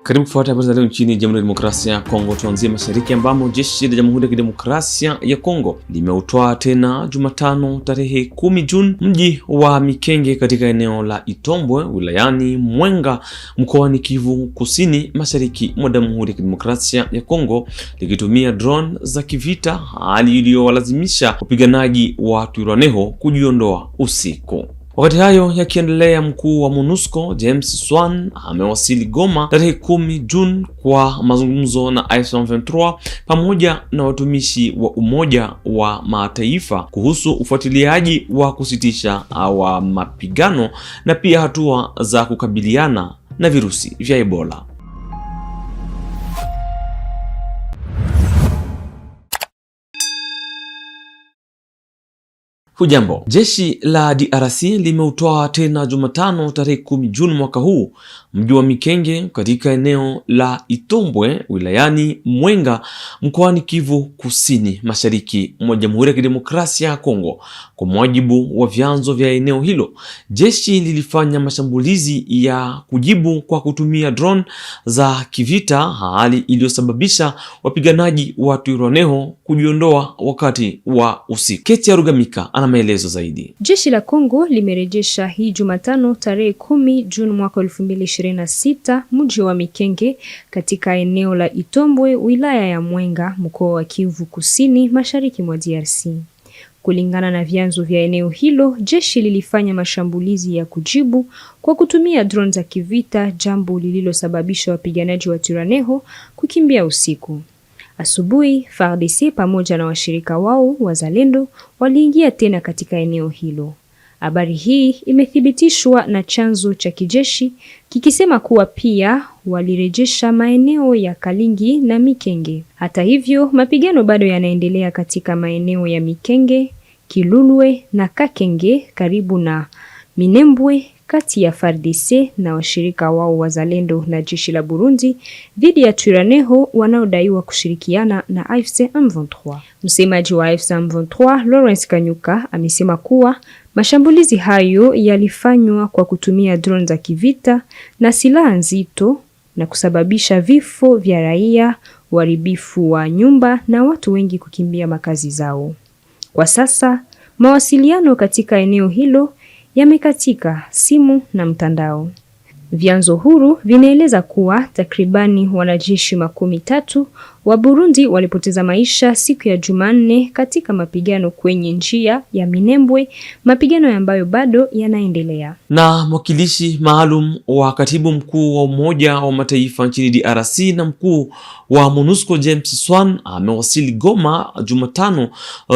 Karibu kufuata habari za leo nchini Jamhuri ya Kidemokrasia ya Kongo. Tuanzie mashariki ambamo jeshi la Jamhuri ya Kidemokrasia ya Kongo limeutoa tena Jumatano tarehe 10 Juni mji wa Mikenge katika eneo la Itombwe wilayani Mwenga mkoani Kivu Kusini mashariki mwa Jamhuri ya Kidemokrasia ya Kongo likitumia drone za kivita, hali iliyowalazimisha wapiganaji wa Twirwaneho kujiondoa usiku. Wakati hayo yakiendelea, mkuu wa MONUSCO James Swan amewasili Goma tarehe 10 Juni kwa mazungumzo na M23 pamoja na watumishi wa Umoja wa Mataifa kuhusu ufuatiliaji wa kusitisha wa mapigano na pia hatua za kukabiliana na virusi vya Ebola. Hujambo. Jeshi la DRC limeutoa tena Jumatano tarehe 10 Juni mwaka huu mji wa Mikenge katika eneo la Itombwe wilayani Mwenga mkoani Kivu Kusini mashariki mwa Jamhuri ya Kidemokrasia ya Kongo. Kwa mujibu wa vyanzo vya eneo hilo, jeshi lilifanya mashambulizi ya kujibu kwa kutumia drone za kivita, hali iliyosababisha wapiganaji wa Twirwaneho kujiondoa wakati wa usiku. Keti ya Rugamika ana maelezo zaidi. Jeshi la Kongo limerejesha hii Jumatano tarehe 10 Juni mwaka 2026 mji wa Mikenge katika eneo la Itombwe wilaya ya Mwenga mkoa wa Kivu Kusini mashariki mwa DRC. Kulingana na vyanzo vya eneo hilo, jeshi lilifanya mashambulizi ya kujibu kwa kutumia drone za kivita, jambo lililosababisha wapiganaji wa Twirwaneho kukimbia usiku. Asubuhi, FARDC pamoja na washirika wao wazalendo waliingia tena katika eneo hilo. Habari hii imethibitishwa na chanzo cha kijeshi kikisema kuwa pia walirejesha maeneo ya Kalingi na Mikenge. Hata hivyo, mapigano bado yanaendelea katika maeneo ya Mikenge, Kilulwe na Kakenge karibu na Minembwe kati ya FARDC na washirika wao wazalendo na jeshi la Burundi dhidi ya Twirwaneho wanaodaiwa kushirikiana na AFC M23. Msemaji wa AFC M23 Lawrence Kanyuka amesema kuwa mashambulizi hayo yalifanywa kwa kutumia drone za kivita na silaha nzito na kusababisha vifo vya raia, uharibifu wa nyumba na watu wengi kukimbia makazi zao. Kwa sasa, mawasiliano katika eneo hilo yamekatika, simu na mtandao. Vyanzo huru vinaeleza kuwa takribani wanajeshi 13 wa Burundi walipoteza maisha siku ya Jumanne katika mapigano kwenye njia ya Minembwe, mapigano ambayo bado yanaendelea. Na mwakilishi maalum wa katibu mkuu wa Umoja wa Mataifa nchini DRC na mkuu wa MONUSCO James Swan amewasili Goma Jumatano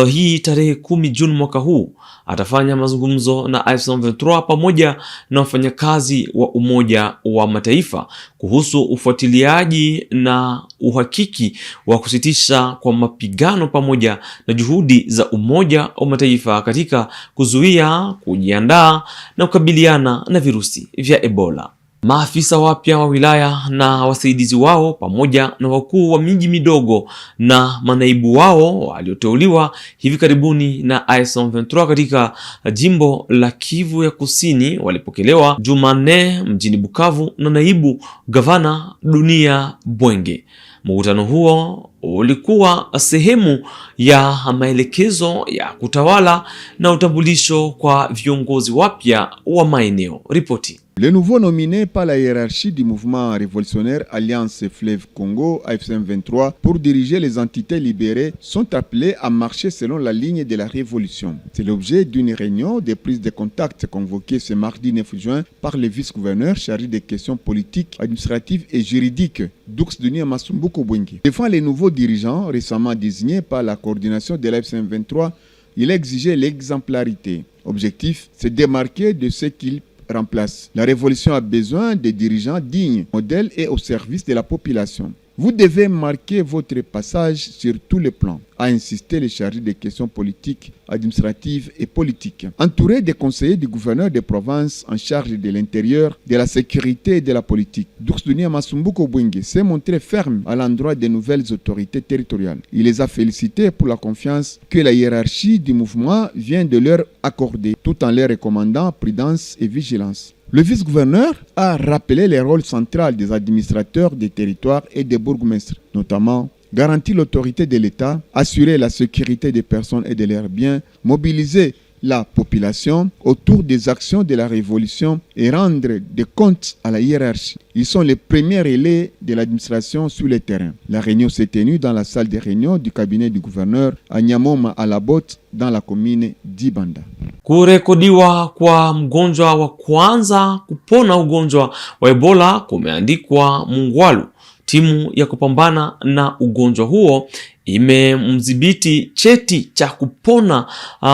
hii tarehe 10 Juni mwaka huu. Atafanya mazungumzo na M23 pamoja na wafanyakazi wa Umoja wa Mataifa kuhusu ufuatiliaji na uhakiki wa kusitisha kwa mapigano pamoja na juhudi za Umoja wa Mataifa katika kuzuia, kujiandaa na kukabiliana na virusi vya Ebola. Maafisa wapya wa wilaya na wasaidizi wao pamoja na wakuu wa miji midogo na manaibu wao walioteuliwa hivi karibuni na M23 katika jimbo la Kivu ya Kusini walipokelewa Jumanne mjini Bukavu na naibu gavana Dunia Bwenge. Mkutano huo ulikuwa sehemu ya maelekezo ya kutawala na utambulisho kwa viongozi wapya wa maeneo. Ripoti. Les nouveaux nominés par la hiérarchie du mouvement révolutionnaire Alliance Fleuve Congo, AFC M23, pour diriger les entités libérées, sont appelés à marcher selon la ligne de la révolution. C'est l'objet d'une réunion de prise de contact convoquée ce mardi 9 juin par le vice-gouverneur chargé des questions politiques, administratives et juridiques, Dux Denis Masumbuko Bwenge. Devant les nouveaux dirigeants récemment désignés par la coordination de l'AFC M23, il exigeait l'exemplarité. Objectif, se démarquer de ce qu'il remplace. La révolution a besoin de dirigeants dignes, modèles et au service de la population. Vous devez marquer votre passage sur tous les plans, a insisté le chargé des questions politiques, administratives et politiques. Entouré des conseillers du gouverneur de province en charge de l'intérieur, de la sécurité et de la politique, Duxdunia Masumbuko Bwenge s'est montré ferme à l'endroit des nouvelles autorités territoriales. Il les a félicités pour la confiance que la hiérarchie du mouvement vient de leur accorder, tout en leur recommandant prudence et vigilance. Le vice-gouverneur a rappelé les rôles centraux des administrateurs des territoires et des bourgmestres, notamment garantir l'autorité de l'État, assurer la sécurité des personnes et de leurs biens, mobiliser la population autour des actions de la révolution et rendre des comptes à la hiérarchie. Ils sont les premiers relais de l'administration sur le terrain. La réunion s'est tenue dans la salle de réunion du cabinet du gouverneur à Nyamoma à la Botte dans la commune d'Ibanda. Kurekodiwa kwa mgonjwa wa kwanza kupona ugonjwa wa Ebola kumeandikwa Mungwalu. Timu ya kupambana na ugonjwa huo imemdhibiti cheti cha kupona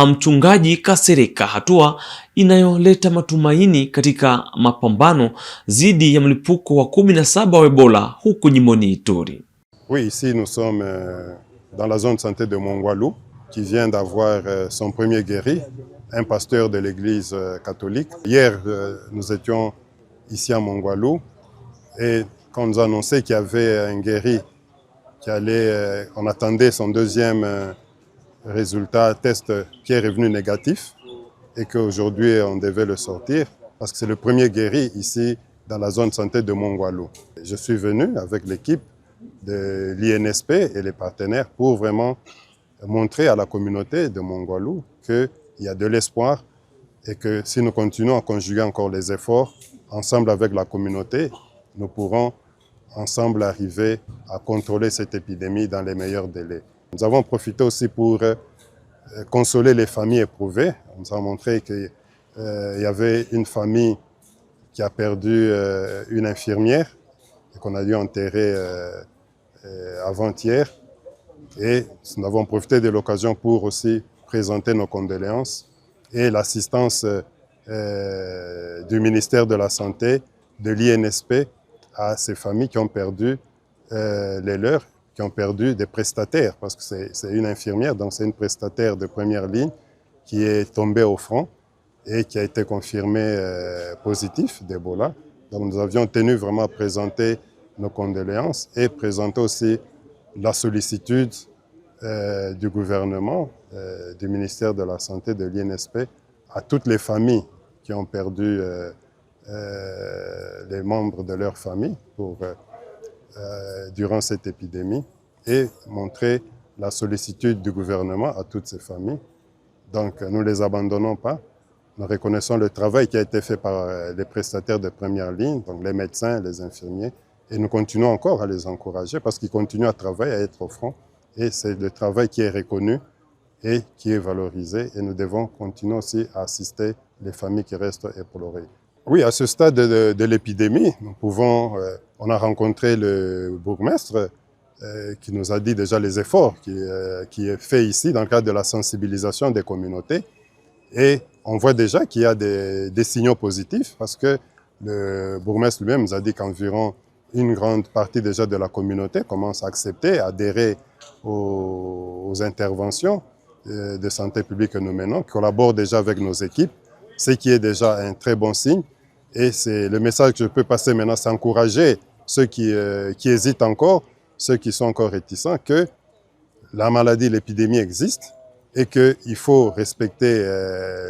mchungaji Kasereka, hatua inayoleta matumaini katika mapambano dhidi ya mlipuko wa 17 wa Ebola huko jimboni Ituri. Oui, ici nous sommes dans la zone de santé de Mongwalu qui vient d'avoir son premier guéri, un pasteur de l'église catholique. Hier, nous étions ici à Mongwalu et quand on nous a annoncé qu'il y avait un guéri qui allait, on attendait son deuxième résultat test qui est revenu négatif et qu'aujourd'hui on devait le sortir parce que c'est le premier guéri ici dans la zone de santé de Mongwalu. Je suis venu avec l'équipe de l'INSP et les partenaires pour vraiment montrer à la communauté de Mongwalu qu'il y a de l'espoir et que si nous continuons à conjuguer encore les efforts ensemble avec la communauté, nous pourrons ensemble arriver à contrôler cette épidémie dans les meilleurs délais. Nous avons profité aussi pour consoler les familles éprouvées. On nous a montré qu'il y avait une famille qui a perdu une infirmière et qu'on a dû enterrer avant-hier. Et nous avons profité de l'occasion pour aussi présenter nos condoléances et l'assistance du ministère de la Santé, de l'INSP, à ces familles qui ont perdu les leurs, qui ont perdu des prestataires, parce que c'est une infirmière, donc c'est une prestataire de première ligne qui est tombée au front et qui a été confirmée positif d'Ebola. Donc nous avions tenu vraiment à présenter nos condoléances et présenter aussi la sollicitude du gouvernement, du ministère de la Santé, de l'INSP, à toutes les familles qui ont perdu les membres de leur famille durant cette épidémie et montrer la sollicitude du gouvernement à toutes ces familles. Donc nous ne les abandonnons pas, nous reconnaissons le travail qui a été fait par les prestataires de première ligne, donc les médecins, les infirmiers, et nous continuons encore à les encourager parce qu'ils continuent à travailler, à être au front, et c'est le travail qui est reconnu et qui est valorisé, et nous devons continuer aussi à assister les familles qui restent éplorées. Oui, à ce stade de l'épidémie, on a rencontré le bourgmestre qui nous a dit déjà les efforts qui est fait ici dans le cadre de la sensibilisation des communautés. Et on voit déjà qu'il y a des signaux positifs parce que le bourgmestre lui-même nous a dit qu'environ une grande partie déjà de la communauté commence à accepter, à adhérer aux interventions de santé publique que nous menons, qui collaborent déjà avec nos équipes, ce qui est déjà un très bon signe. Et c'est le message que je peux passer maintenant, c'est encourager ceux qui hésitent encore, ceux qui sont encore réticents, que la maladie, l'épidémie existe et qu'il faut respecter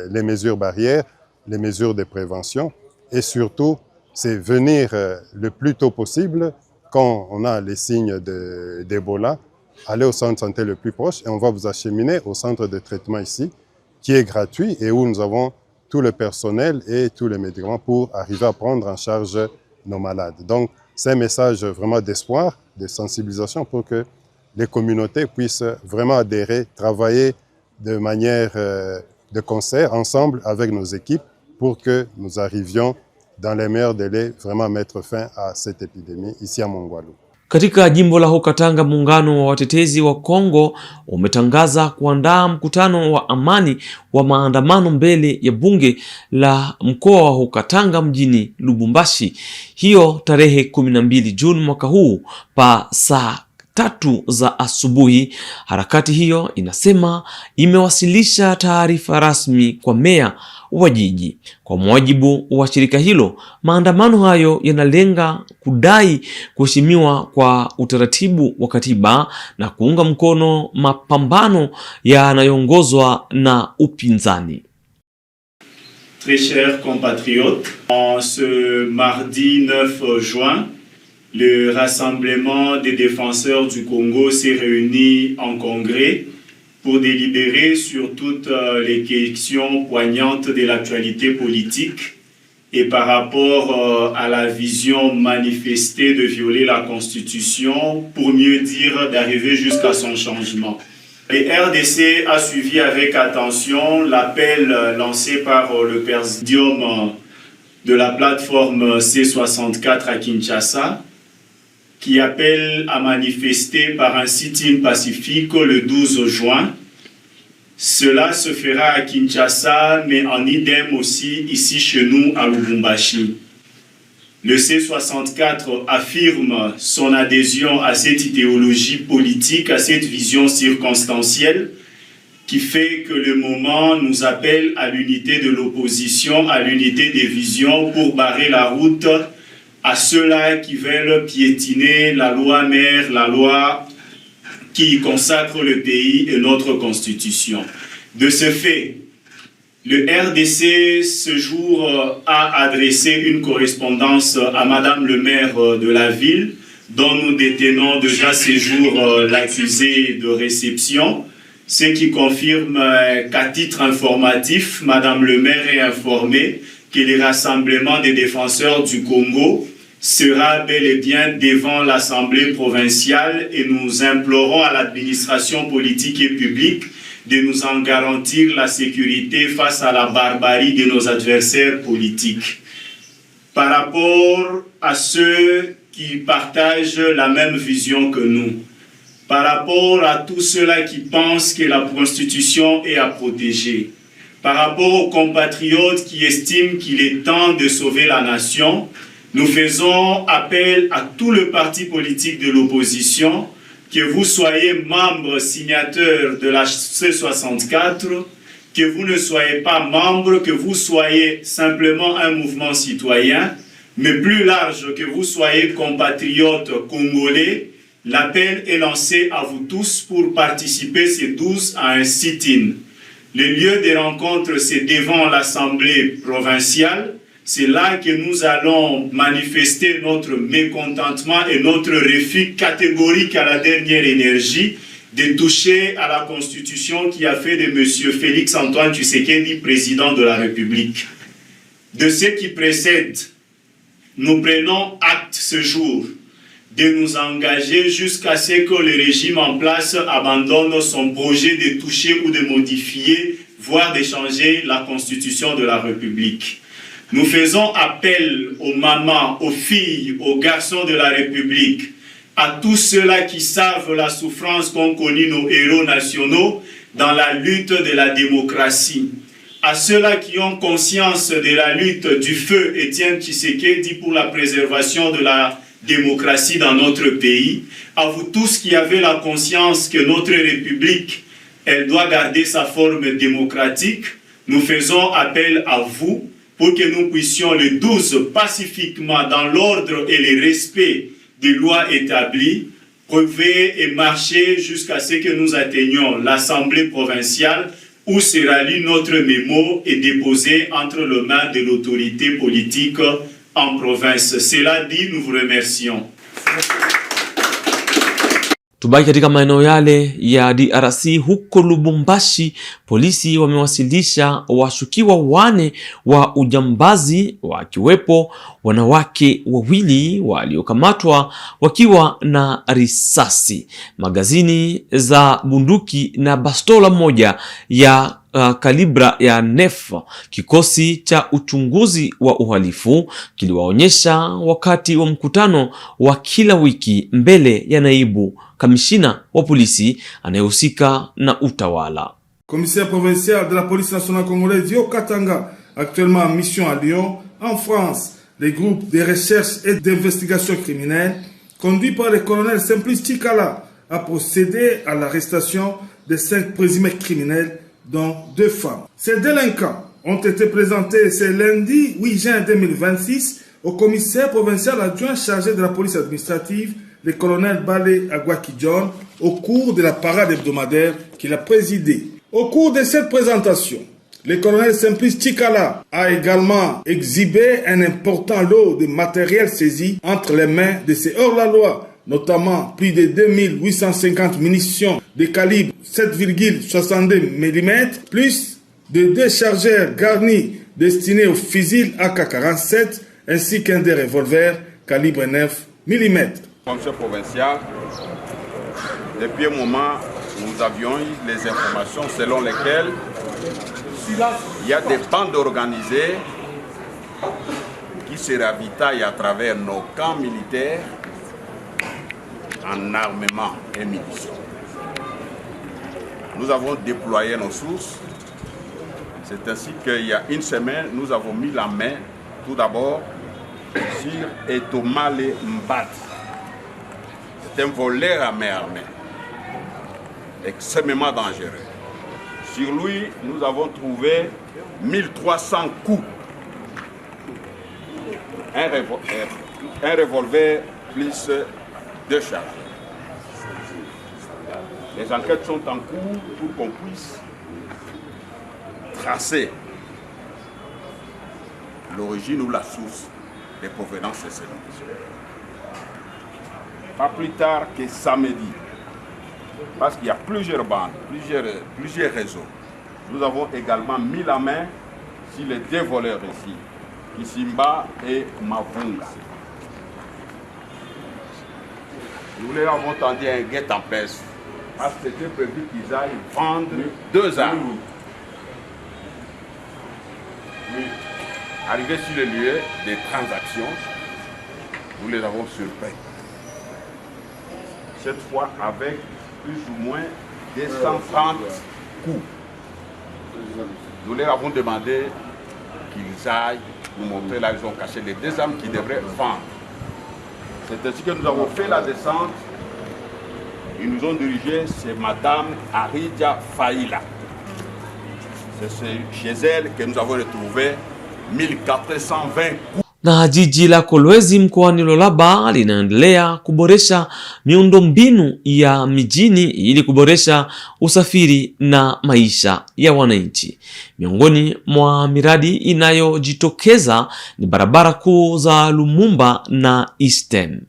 les mesures barrières, les mesures de prévention et surtout, c'est venir le plus tôt possible quand on a les signes d'Ebola, aller au centre de santé le plus proche et on va vous acheminer au centre de traitement ici qui est gratuit et où nous avons tout le personnel et tous les médicaments pour arriver à prendre en charge nos malades. Donc, c'est un message vraiment d'espoir, de sensibilisation pour que les communautés puissent vraiment adhérer, travailler de manière de concert, ensemble avec nos équipes, pour que nous arrivions dans les meilleurs délais vraiment mettre fin à cette épidémie ici à Mongwalu. Katika jimbo la Haut-Katanga, muungano wa watetezi wa Kongo umetangaza kuandaa mkutano wa amani wa maandamano mbele ya bunge la mkoa wa Haut-Katanga mjini Lubumbashi. Hiyo tarehe 12 Juni mwaka huu pa saa 3 za asubuhi. Harakati hiyo inasema imewasilisha taarifa rasmi kwa meya wa jiji. Kwa mujibu wa shirika hilo, maandamano hayo yanalenga kudai kuheshimiwa kwa utaratibu wa katiba na kuunga mkono mapambano yanayoongozwa na upinzani. Très chers compatriotes, en ce mardi 9 juin, le Rassemblement des défenseurs du Congo s'est réuni en congrès pour délibérer sur toutes les questions poignantes de l'actualité politique et par rapport à la vision manifestée de violer la Constitution, pour mieux dire d'arriver jusqu'à son changement. Le RDC a suivi avec attention l'appel lancé par le présidium de la plateforme C64 à Kinshasa, qui appelle à manifester par un sit-in pacifique le 12 juin. Cela se fera à Kinshasa, mais en idem aussi ici chez nous à Lubumbashi. Le C64 affirme son adhésion à cette idéologie politique, à cette vision circonstancielle qui fait que le moment nous appelle à l'unité de l'opposition, à l'unité des visions pour barrer la route à ceux-là qui veulent piétiner la loi mère, la loi qui consacre le pays et notre constitution. De ce fait, le RDC, ce jour, a adressé une correspondance à Madame le maire de la ville, dont nous détenons déjà ces jours l'accusé de réception, ce qui confirme qu'à titre informatif, Madame le maire est informée que le Rassemblement des défenseurs du Congo sera bel et bien devant l'Assemblée provinciale et nous implorons à l'administration politique et publique de nous en garantir la sécurité face à la barbarie de nos adversaires politiques. Par rapport à ceux qui partagent la même vision que nous, par rapport à tous ceux-là qui pensent que la Constitution est à protéger, par rapport aux compatriotes qui estiment qu'il est temps de sauver la nation, nous faisons appel à tout le parti politique de l'opposition, que vous soyez membre signateur de la C64, que vous ne soyez pas membre, que vous soyez simplement un mouvement citoyen, mais plus large, que vous soyez compatriotes congolais, l'appel est lancé à vous tous pour participer ce 12 à un sit-in. Le lieu de rencontre, c'est devant l'Assemblée provinciale. C'est là que nous allons manifester notre mécontentement et notre refus catégorique à la dernière énergie de toucher à la Constitution qui a fait de M. Félix-Antoine Tshisekedi président de la République. De ce qui précède, nous prenons acte ce jour de nous engager jusqu'à ce que le régime en place abandonne son projet de toucher ou de modifier, voire de changer la Constitution de la République. Nous faisons appel aux mamans, aux filles, aux garçons de la République, à tous ceux-là qui savent la souffrance qu'ont connue nos héros nationaux dans la lutte de la démocratie, à ceux-là qui ont conscience de la lutte du feu Étienne Tshisekedi pour la préservation de la démocratie dans notre pays, à vous tous qui avez la conscience que notre République, elle doit garder sa forme démocratique, nous faisons appel à vous pour que nous puissions le 12 pacifiquement dans l'ordre et le respect des lois établies, prouver et marcher jusqu'à ce que nous atteignions l'Assemblée provinciale où sera lu notre mémo et déposé entre les mains de l'autorité politique en province. Cela dit, nous vous remercions. Tubaki katika maeneo yale ya DRC. Huko Lubumbashi, polisi wamewasilisha washukiwa 4 wa ujambazi, wakiwepo wanawake 2 waliokamatwa wakiwa na risasi, magazini za bunduki na bastola 1 ya kalibra ya nef. Kikosi cha uchunguzi wa uhalifu kiliwaonyesha wakati wa mkutano wa kila wiki mbele ya naibu kamishina wa polisi anayehusika na utawala. Commissaire provincial de la police nationale congolaise Yo Katanga, actuellement en mission à Lyon, en France, les groupes de recherche et d'investigation criminelle, conduits par le colonel Simplice Chikala, a procédé à l'arrestation de 5 présumés criminels, dont 2 femmes. Ces délinquants ont été présentés ce lundi 8 juin 2026 au commissaire provincial adjoint chargé de la police administrative, le colonel Balé Agwaki John, au cours de la parade hebdomadaire qu'il a présidée. Au cours de cette présentation, Le colonel Simplice Tchikala a également exhibé un important lot de matériel saisi entre les mains de ces hors-la-loi, notamment plus de 2850 munitions de calibre 7,62 mm, plus de 2 chargeurs garnis destinés aux fusils AK-47, ainsi qu'un des revolvers calibre 9 mm. Conseil provincial, depuis un moment, nous avions eu les informations selon lesquelles il y a des bandes organisées qui se ravitaillent à travers nos camps militaires en armement et munitions. Nous avons déployé nos sources. C'est ainsi qu'il y a une semaine, nous avons mis la main tout d'abord sur Etomale Mbad. C'est un voleur à main armée, extrêmement dangereux. Sur lui, nous avons trouvé 1300 coups. Un revolver plus 2 charges. Les enquêtes sont en cours pour qu'on puisse tracer l'origine ou la source des provenances de ces munitions. Pas plus tard que samedi, parce qu'il y a plusieurs bandes, plusieurs réseaux. Nous avons également mis la main sur les 2 voleurs ici, Kisimba et Mavunga. Nous leur avons tendu un guet-en-peste, parce que c'était prévu qu'ils aillent vendre 2 armes. Arrivés sur le lieu des transactions, nous les avons surpris. Cette fois avec plus ou moins 230 coups. Nous leur avons demandé qu'ils aillent nous montrer là, ils ont caché les 2 armes qu'ils devraient vendre. C'est ainsi que nous avons fait la descente. Ils nous ont dirigé, c'est Madame Aridja Faïla. C'est chez elle que nous avons retrouvé 1420 coups. Na jiji la Kolwezi mkoani Lualaba linaendelea kuboresha miundombinu ya mijini ili kuboresha usafiri na maisha ya wananchi. Miongoni mwa miradi inayojitokeza ni barabara kuu za Lumumba na Eastern.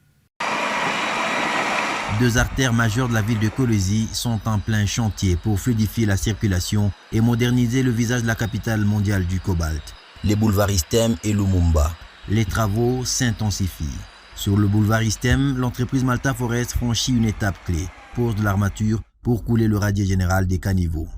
2 artères majeures de la ville de Kolwezi sont en plein chantier pour fluidifier la circulation et moderniser le visage de la capitale mondiale du cobalt, les boulevards Eastern et Lumumba. Les travaux s'intensifient. Sur le boulevard Eastern, l'entreprise Malta Forest franchit une étape clé, pose de l'armature pour couler le radier général des caniveaux.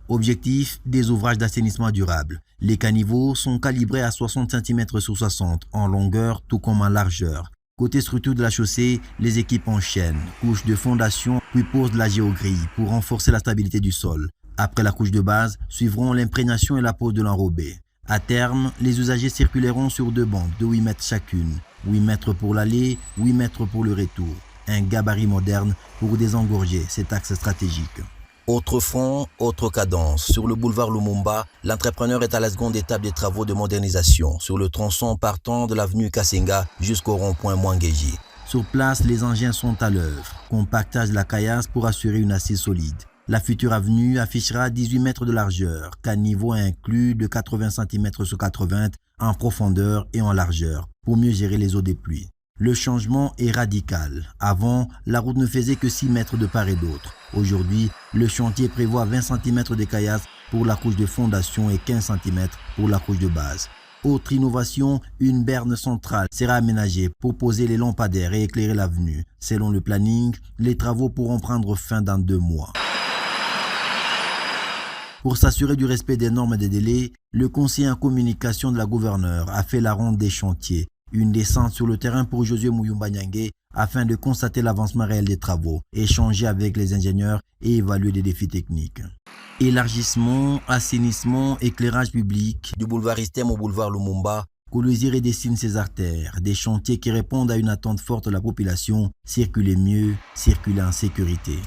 Objectif, des ouvrages d'assainissement durable. Les caniveaux sont calibrés à 60 cm sur 60 en longueur tout comme en largeur. Côté structure de la chaussée, les équipes enchaînent, couche de fondation puis pose de la géogrille pour renforcer la stabilité du sol. Après la couche de base, suivront l'imprégnation et la pose de l'enrobé. À terme, les usagers circuleront sur 2 bandes de 8 mètres chacune. 8 mètres pour l'aller, 8 mètres pour le retour. Un gabarit moderne pour désengorger cet axe stratégique. Autre front, autre cadence. Sur le boulevard Lumumba, l'entrepreneur est à la seconde étape des travaux de modernisation sur le tronçon partant de l'avenue Kasenga jusqu'au rond-point Mwangeji. Sur place, les engins sont à l'œuvre. Compactage de la caillasse pour assurer une assise solide. La future avenue affichera 18 mètres de largeur, caniveau inclus de 80 cm sur 80 en profondeur et en largeur, pour mieux gérer les eaux des pluies. Le changement est radical. Avant, la route ne faisait que 6 mètres de part et d'autre. Aujourd'hui, le chantier prévoit 20 cm de caillasse pour la couche de fondation et 15 cm pour la couche de base. Autre innovation, une berne centrale sera aménagée pour poser les lampadaires et éclairer l'avenue. Selon le planning, les travaux pourront prendre fin dans 2 mois. Pour s'assurer du respect des normes et des délais, le conseiller en communication de la gouverneure a fait la ronde des chantiers. Une descente sur le terrain pour Josué Mouyumba Nyangé afin de constater l'avancement réel des travaux, échanger avec les ingénieurs et évaluer des défis techniques. Élargissement, assainissement, éclairage public. Du boulevard Eastern au boulevard Lumumba, Kolwezi redessine ses artères, des chantiers qui répondent à une attente forte de la population, circuler mieux, circuler en sécurité.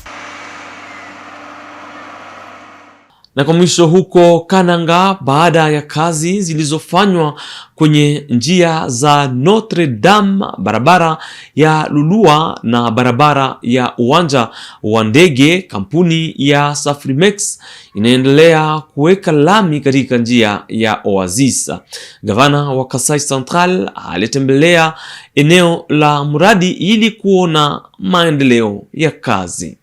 Na kwa mwisho, huko Kananga, baada ya kazi zilizofanywa kwenye njia za Notre Dame, barabara ya Lulua na barabara ya uwanja wa ndege, kampuni ya Safrimex inaendelea kuweka lami katika njia ya Oasis. Gavana wa Kasai Central alitembelea eneo la mradi ili kuona maendeleo ya kazi.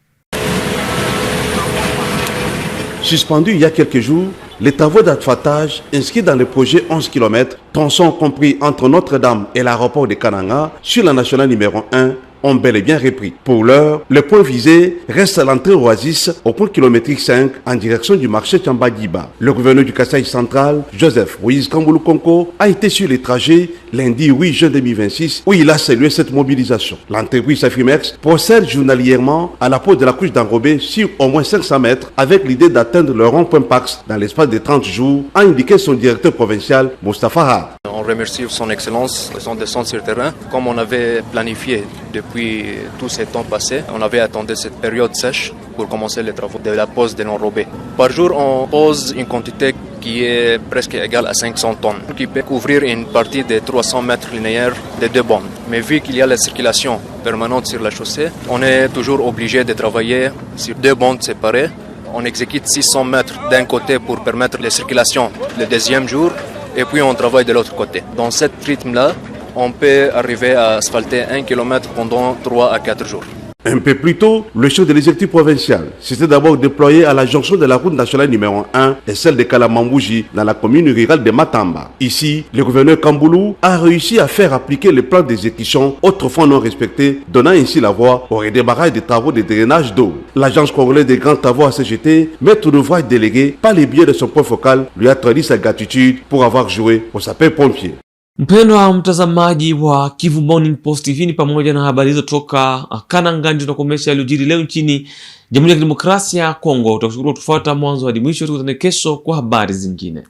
Suspendu il y a quelques jours, les travaux d'asphaltage inscrits dans le projet 11 km, tronçon compris entre Notre-Dame et l'aéroport de Kananga sur la nationale numéro 1, ont bel et bien repris. Pour l'heure, le point visé reste à l'entrée Oasis au point kilométrique 5 en direction du marché Tchamba-Diba. Le gouverneur du Kasaï central, Joseph Moïse Kambulu Konko, a été sur les trajets lundi 8 juin 2026 où il a salué cette mobilisation. L'entreprise Safrimex procède journalièrement à la pose de la couche d'enrobé sur au moins 500 mètres avec l'idée d'atteindre le rond-point Pax dans l'espace de 30 jours, a indiqué son directeur provincial, Moustapha Had. On remercie son excellence de son descente sur le terrain comme on avait planifié depuis tous ces temps passés. On avait attendu cette période sèche pour commencer les travaux de la pose de l'enrobé. Par jour, on pose une quantité qui est presque égale à 500 tonnes, qui peut couvrir une partie de 300 mètres linéaires de 2 bandes. Mais vu qu'il y a la circulation permanente sur la chaussée, on est toujours obligé de travailler sur 2 bandes séparées. On exécute 600 mètres d'un côté pour permettre la circulation le deuxième jour, et puis on travaille de l'autre côté. Dans ce rythme-là, on peut arriver à asphalter 1 km pendant 3 à 4 jours. Un peu plus tôt, le chef de l'exécutif provincial s'était d'abord déployé à la jonction de la route nationale numéro 1 et celle de Kalamambouji dans la commune rurale de Matamba. Ici, le gouverneur Kambulu a réussi à faire appliquer le plan d'exécution autrefois non respecté, donnant ainsi la voie au redémarrage des travaux de drainage d'eau. L'agence congolaise des grands travaux ACGT, maître d'ouvrage délégué par les biais de son point focal, lui a traduit sa gratitude pour avoir joué pour sapeurs-pompiers. Mpendwa mtazamaji wa Kivu Morning Post TV, ni pamoja na habari hizo toka Kananga ndio tunakomesha yaliyojiri leo nchini Jamhuri ya Kidemokrasia ya Kongo. Tutakushukuru kutufuata mwanzo hadi mwisho. Tukutane kesho kwa habari zingine.